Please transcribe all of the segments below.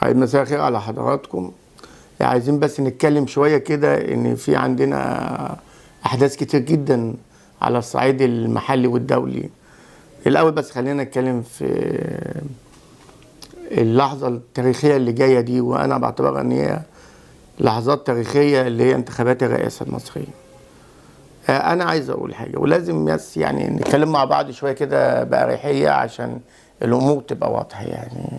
طيب، مساء الخير على حضراتكم. عايزين بس نتكلم شوية كده إن في عندنا أحداث كتير جدا على الصعيد المحلي والدولي. الأول بس خلينا نتكلم في اللحظة التاريخية اللي جاية دي، وأنا بعتبرها إن هي لحظات تاريخية، اللي هي انتخابات الرئاسة المصرية. أنا عايز أقول حاجة، ولازم بس يعني نتكلم مع بعض شوية كده بأريحية عشان الأمور تبقى واضحة. يعني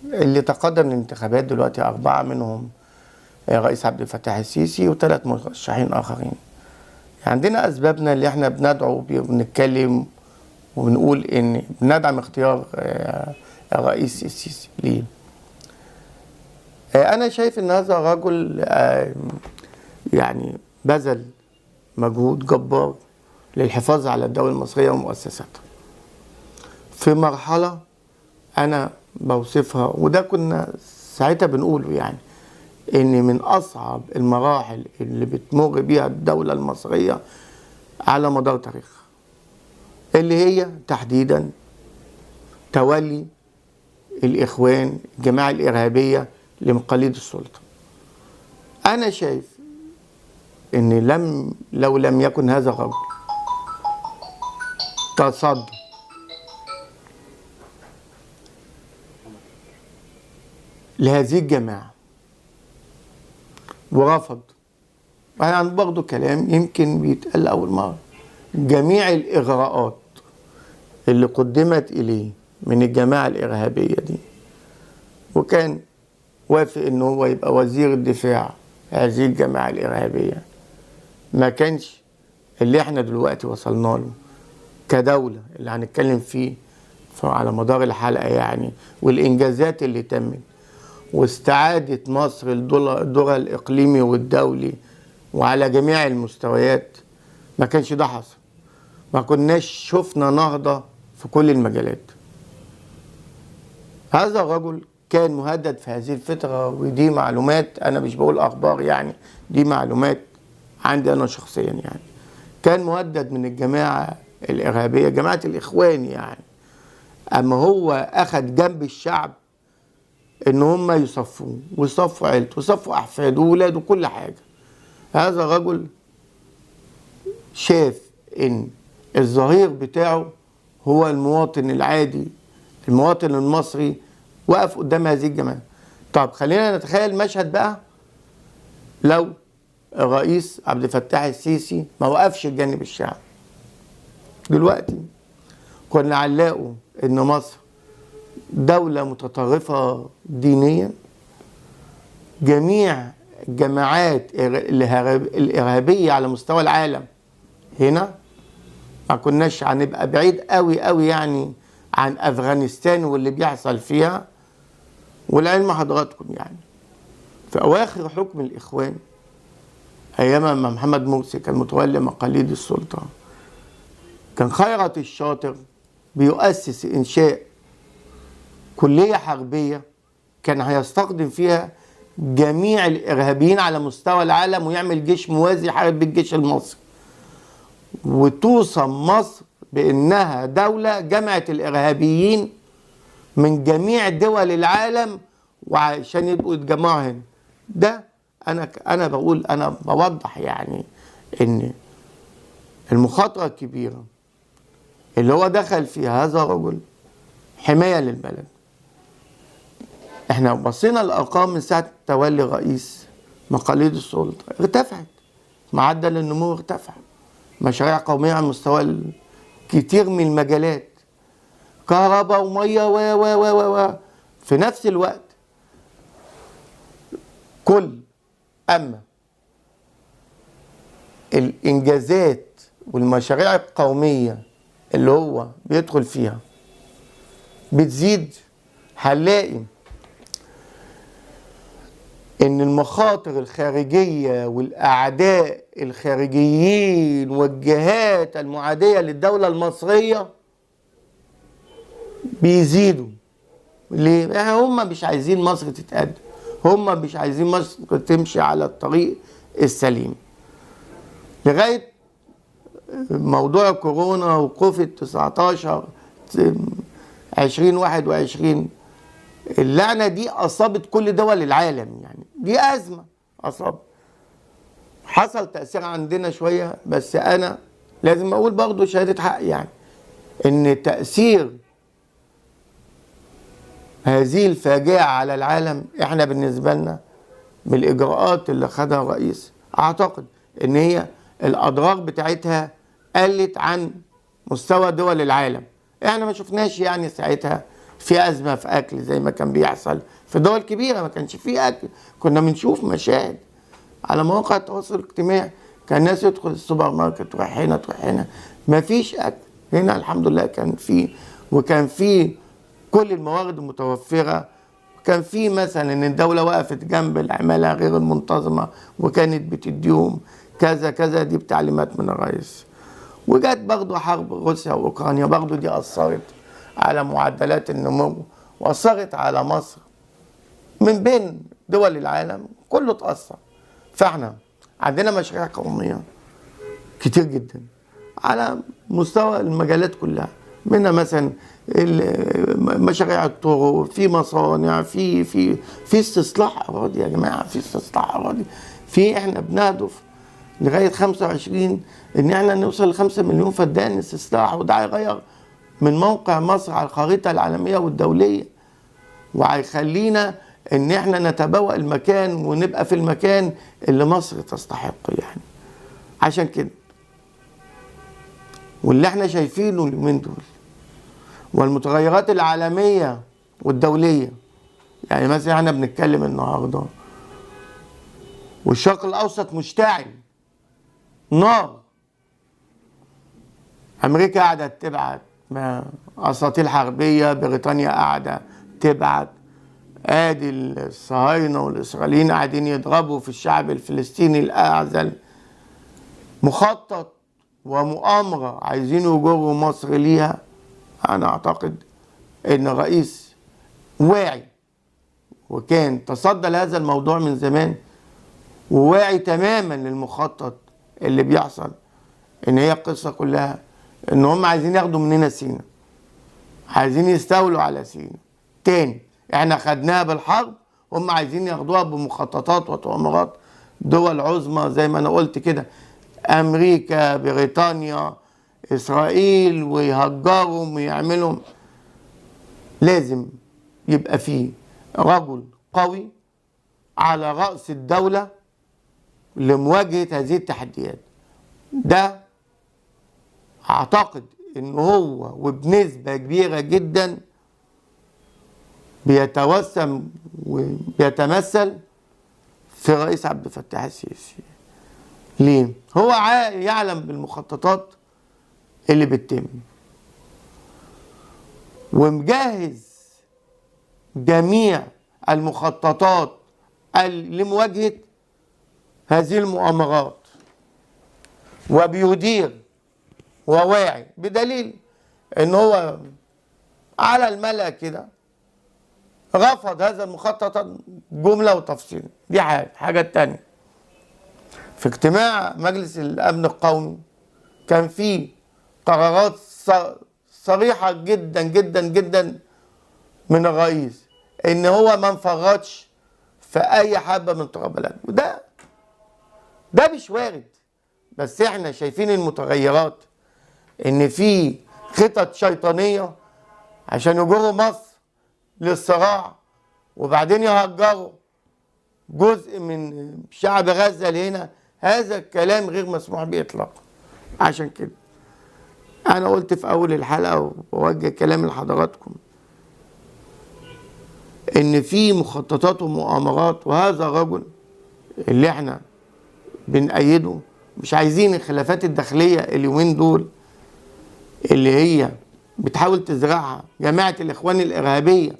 اللي تقدم الانتخابات دلوقتي 4 منهم رئيس عبد الفتاح السيسي و3 مرشحين آخرين. عندنا أسبابنا اللي احنا بندعو وبنتكلم وبنقول إن بندعم اختيار الرئيس السيسي. ليه؟ أنا شايف إن هذا الرجل يعني بذل مجهود جبار للحفاظ على الدولة المصرية ومؤسساتها في مرحلة أنا بوصفها، وده كنا ساعتها بنقوله، يعني إن من أصعب المراحل اللي بتمر بيها الدولة المصرية على مدار تاريخها، اللي هي تحديدا تولي الإخوان الجماعة الإرهابية لمقاليد السلطة. أنا شايف إن لو لم يكن هذا الرجل تصدى لهذه الجماعة ورفض، يعني برضه كلام يمكن بيتقال أول مرة، جميع الإغراءات اللي قدمت إليه من الجماعة الإرهابية دي، وكان وافق إن هو يبقى وزير الدفاع هذه الجماعة الإرهابية، ما كانش اللي احنا دلوقتي وصلنا له كدولة اللي هنتكلم فيه على مدار الحلقة، يعني والإنجازات اللي تمت واستعادة مصر الدور الإقليمي والدولي وعلى جميع المستويات، ما كانش ده حصل. ما كناش شفنا نهضة في كل المجالات. هذا الرجل كان مهدد في هذه الفترة، ودي معلومات، أنا مش بقول أخبار، يعني دي معلومات عندي أنا شخصيا. يعني كان مهدد من الجماعة الإرهابية، جماعة الإخوان، يعني أما هو أخذ جنب الشعب إن هم يصفوه ويصفوا عيلته ويصفوا أحفاده وولاده وكل حاجة. هذا الرجل شاف إن الظهير بتاعه هو المواطن العادي، المواطن المصري، وقف قدام هذه الجماعة. طب خلينا نتخيل مشهد بقى لو الرئيس عبد الفتاح السيسي ما وقفش بجانب الشعب. دلوقتي كنا هنلاقوا إن مصر دولة متطرفة دينيا، جميع الجماعات الإرهابية على مستوى العالم هنا، ما كناش هنبقى بعيد قوي قوي يعني عن أفغانستان واللي بيحصل فيها. والعلم حضراتكم يعني في أواخر حكم الإخوان أيام ما محمد مرسي كان متولي مقاليد السلطة، كان خيرت الشاطر بيؤسس إنشاء كلية حربية كان هيستخدم فيها جميع الإرهابيين على مستوى العالم، ويعمل جيش موازي يحارب بالجيش المصري، وتوصم مصر بأنها دولة جمعت الإرهابيين من جميع دول العالم وعشان يبقوا يتجمعوا هنا. ده أنا بقول، أنا بوضح يعني إن المخاطرة الكبيرة اللي هو دخل فيها هذا الرجل حماية للبلد. احنا بصينا الارقام من ساعه تولي رئيس مقاليد السلطه، ارتفعت، معدل النمو ارتفع، مشاريع قوميه على مستوى كتير من المجالات، كهرباء وميه و في نفس الوقت اما الانجازات والمشاريع القوميه اللي هو بيدخل فيها بتزيد، هنلاقي إن المخاطر الخارجية والأعداء الخارجيين والجهات المعادية للدولة المصرية بيزيدوا. ليه؟ يعني هم مش عايزين مصر تتقدم، هم مش عايزين مصر تمشي على الطريق السليم. لغاية موضوع كورونا وكوفيد 19 2021 اللعنة دي أصابت كل دول العالم، يعني دي أزمة أصابت. حصل تأثير عندنا شوية، بس أنا لازم أقول برضو شهادة حق، يعني إن تأثير هذه الفاجعة على العالم إحنا بالنسبة لنا من الإجراءات اللي خدها الرئيس، أعتقد إن هي الأضرار بتاعتها قلت عن مستوى دول العالم. إحنا ما شفناش يعني ساعتها في أزمة في أكل زي ما كان بيحصل في دول كبيرة، ما كانش فيه أكل. كنا بنشوف مشاهد على مواقع التواصل الاجتماعي، كان الناس يدخل السوبر ماركت تروح هنا تروح هنا، ما فيش أكل. هنا الحمد لله كان فيه، وكان فيه كل الموارد متوفرة. كان في مثلا ان الدولة وقفت جنب العمالة غير المنتظمة وكانت بتديهم كذا كذا، دي بتعليمات من الرئيس. وجت برضه حرب روسيا واوكرانيا، برضه دي اثرت على معدلات النمو واثرت على مصر. من بين دول العالم كله اتأثر. فاحنا عندنا مشاريع قومية كتير جدا على مستوى المجالات كلها، منها مثلا مشاريع الطرق، في مصانع، في استصلاح اراضي يا جماعه، في استصلاح اراضي. احنا بنهدف لغايه 25 ان احنا نوصل ل 5 مليون فدان استصلاح، وده هيغير من موقع مصر على الخريطه العالميه والدوليه، وهيخلينا ان احنا نتبوأ المكان ونبقى في المكان اللي مصر تستحق يعني. عشان كده واللي احنا شايفينه اليومين دول والمتغيرات العالمية والدولية، يعني مثلا احنا بنتكلم النهارده والشرق الأوسط مشتعل نار. أمريكا قاعدة تبعت أساطيل حربية، بريطانيا قاعدة تبعت، ادي الصهاينة والإسرائيليين قاعدين يضربوا في الشعب الفلسطيني الأعزل. مخطط ومؤامرة عايزين يجروا مصر ليها. أنا أعتقد إن الرئيس واعي وكان تصدى لهذا الموضوع من زمان، وواعي تماما للمخطط اللي بيحصل. إن هي القصة كلها إن هم عايزين ياخدوا مننا سينا، عايزين يستولوا على سينا تاني. إحنا خدناها بالحرب، هم عايزين ياخدوها بمخططات وتؤامرات دول عظمى زي ما أنا قلت كده، أمريكا، بريطانيا، إسرائيل، ويهجرهم ويعملهم. لازم يبقى فيه رجل قوي على رأس الدولة لمواجهة هذه التحديات. ده أعتقد إن هو وبنسبة كبيرة جدا بيتوسم وبيتمثل في الرئيس عبد الفتاح السيسي. ليه؟ هو يعلم بالمخططات اللي بتتم ومجهز جميع المخططات لمواجهة هذه المؤامرات، وبيدير وواعي، بدليل ان هو على الملأ كده رفض هذا المخطط جملة وتفصيل. دي حاجة تانية. في اجتماع مجلس الأمن القومي كان فيه قرارات صريحة جدا جدا جدا من الرئيس ان هو ما انفرطش في اي حبة من تراب الارض، وده مش وارد. بس احنا شايفين المتغيرات ان في خطط شيطانية عشان يجروا مصر للصراع، وبعدين يهجروا جزء من شعب غزة لهنا. هذا الكلام غير مسموح به اطلاقا. عشان كده انا قلت في اول الحلقة ووجه كلام لحضراتكم ان في مخططات ومؤامرات، وهذا الرجل اللي احنا بنأيده. مش عايزين الخلافات الداخلية اليومين دول اللي هي بتحاول تزرعها جماعة الإخوان الإرهابية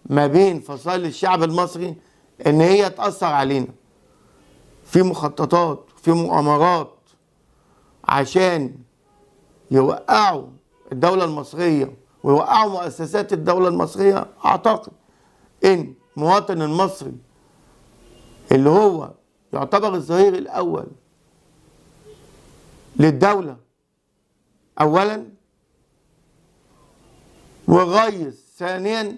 ما بين فصائل الشعب المصري ان هي تأثر علينا. في مخططات، في مؤامرات عشان يوقعوا الدولة المصرية ويوقعوا مؤسسات الدولة المصرية. أعتقد إن المواطن المصري اللي هو يعتبر الظهير الأول للدولة أولا، والرئيس ثانيا،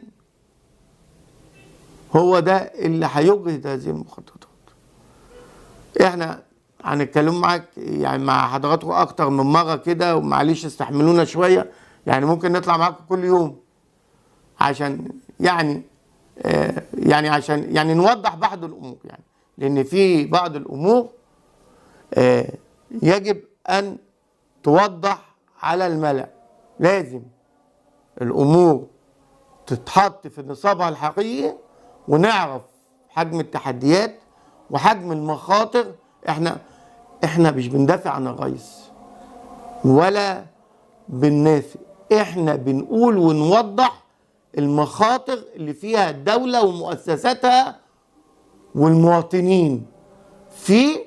هو ده اللي هيجهد هذه المخططات. احنا هنتكلم معاك يعني مع حضراتكم اكتر من مره كده، ومعلش استحملونا شويه، يعني ممكن نطلع معاكم كل يوم عشان عشان نوضح بعض الامور، يعني لان في بعض الامور يجب ان توضح على الملأ. لازم الامور تتحط في نصابها الحقيقي، ونعرف حجم التحديات وحجم المخاطر. احنا مش بندافع عن الرئيس ولا بننافق، احنا بنقول ونوضح المخاطر اللي فيها الدولة ومؤسساتها والمواطنين في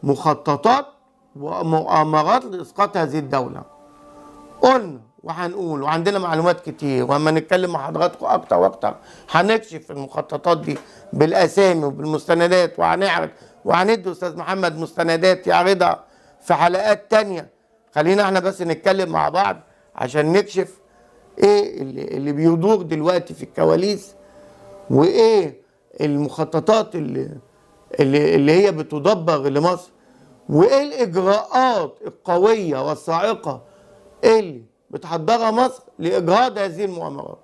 مخططات ومؤامرات لإسقاط هذه الدولة. قلنا وهنقول وعندنا معلومات كتير، واما نتكلم مع حضراتكم اكتر واكتر هنكشف المخططات دي بالاسامي وبالمستندات، وهنعرض وهندي استاذ محمد مستندات يعرضها في حلقات تانية. خلينا احنا بس نتكلم مع بعض عشان نكشف ايه اللي دلوقتي في الكواليس، وايه المخططات اللي هي بتدبر لمصر، وايه الاجراءات القوية والصاعقة اللي بتحضرها مصر لإجهاض هذه المؤامرات.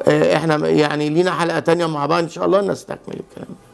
احنا يعني لينا حلقة تانية مع بعض ان شاء الله نستكمل الكلام.